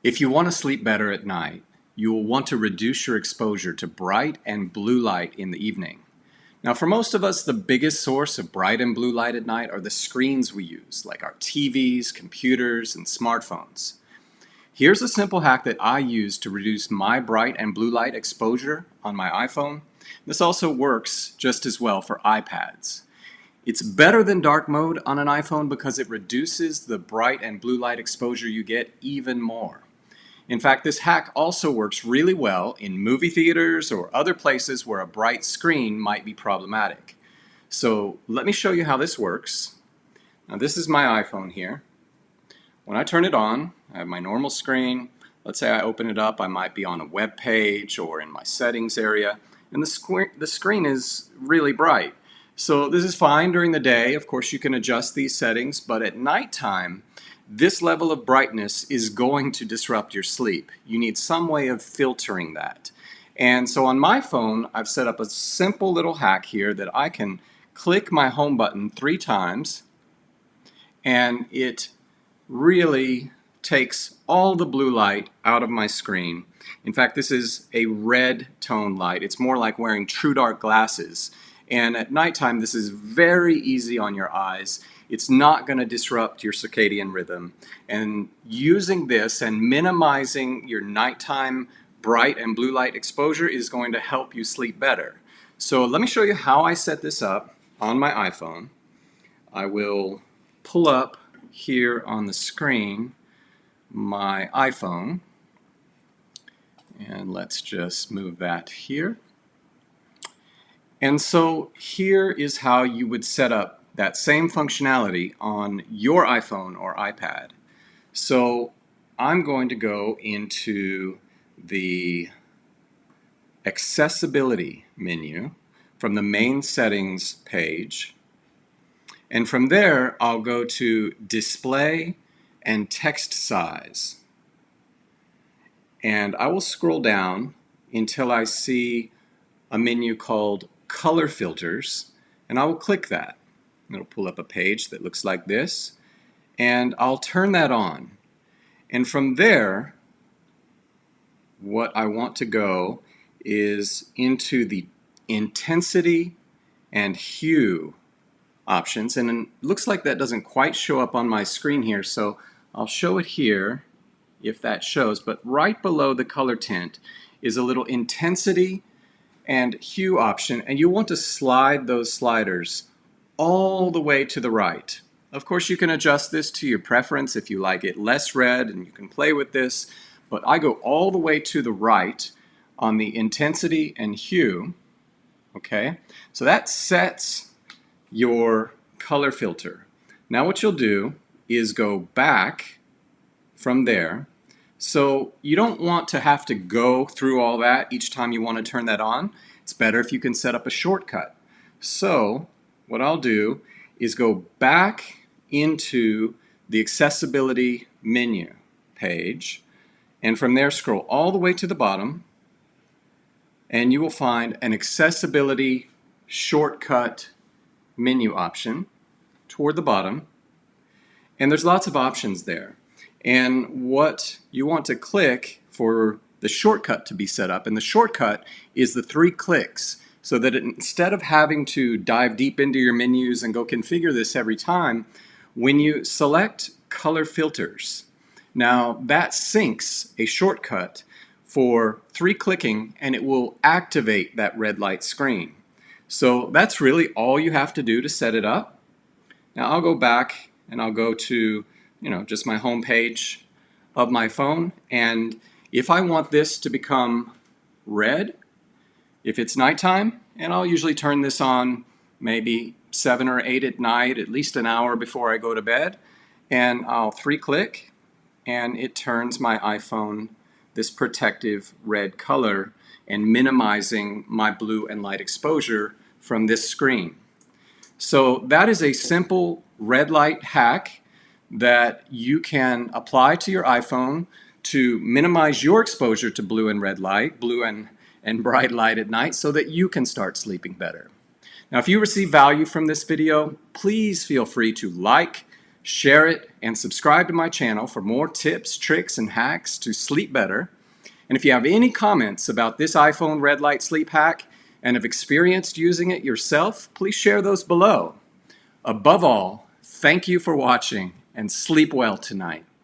If you want to sleep better at night, you will want to reduce your exposure to bright and blue light in the evening. Now, for most of us, the biggest source of bright and blue light at night are the screens we use, like our TVs, computers, and smartphones. Here's a simple hack that I use to reduce my bright and blue light exposure on my iPhone. This also works just as well for iPads. It's better than dark mode on an iPhone because it reduces the bright and blue light exposure you get even more. In fact, this hack also works really well in movie theaters or other places where a bright screen might be problematic. So let me show you how this works. Now this is my iPhone here. When I turn it on, I have my normal screen. Let's say I open it up, I might be on a web page or in my settings area, and the screen is really bright. So this is fine during the day. Of course, you can adjust these settings, but at nighttime, this level of brightness is going to disrupt your sleep. You need some way of filtering that. And so on my phone, I've set up a simple little hack here that I can click my home button 3 times, and it really takes all the blue light out of my screen. In fact, this is a red tone light. It's more like wearing true dark glasses. And at nighttime, this is very easy on your eyes. It's not going to disrupt your circadian rhythm. And using this and minimizing your nighttime bright and blue light exposure is going to help you sleep better. So let me show you how I set this up on my iPhone. I will pull up here on the screen my iPhone, and let's just move that here. And so here is how you would set up that same functionality on your iPhone or iPad. So I'm going to go into the accessibility menu from the main settings page, and from there I'll go to display and text size, and I will scroll down until I see a menu called color filters, and I will click that. It'll pull up a page that looks like this, and I'll turn that on. And from there, what I want to go is into the intensity and hue options, and it looks like that doesn't quite show up on my screen here, so I'll show it here if that shows. But right below the color tint is a little intensity and hue option, and you want to slide those sliders all the way to the right. Of course, you can adjust this to your preference if you like it less red, and you can play with this, but I go all the way to the right on the intensity and hue. Okay, so that sets your color filter. Now what you'll do is go back from there. So you don't want to have to go through all that each time you want to turn that on. It's better if you can set up a shortcut. So what I'll do is go back into the accessibility menu page, and from there scroll all the way to the bottom, and you will find an accessibility shortcut menu option toward the bottom, and there's lots of options there. And what you want to click for the shortcut to be set up, and the shortcut is the 3 clicks, so that instead of having to dive deep into your menus and go configure this every time, when you select color filters, now that syncs a shortcut for 3 clicking, and it will activate that red light screen. So that's really all you have to do to set it up. Now I'll go back and I'll go to just my home page of my phone, and if I want this to become red, if it's nighttime, and I'll usually turn this on maybe 7 or 8 at night, at least an hour before I go to bed, and I'll 3 click, and it turns my iPhone this protective red color and minimizing my blue and light exposure from this screen. So that is a simple red light hack that you can apply to your iPhone to minimize your exposure to blue and red light, blue and bright light at night, so that you can start sleeping better. Now, if you receive value from this video, please feel free to like, Share it and subscribe to my channel for more tips, tricks, and hacks to sleep better. And if you have any comments about this iPhone red light sleep hack and have experienced using it yourself, please share those below. Above all, thank you for watching and sleep well tonight.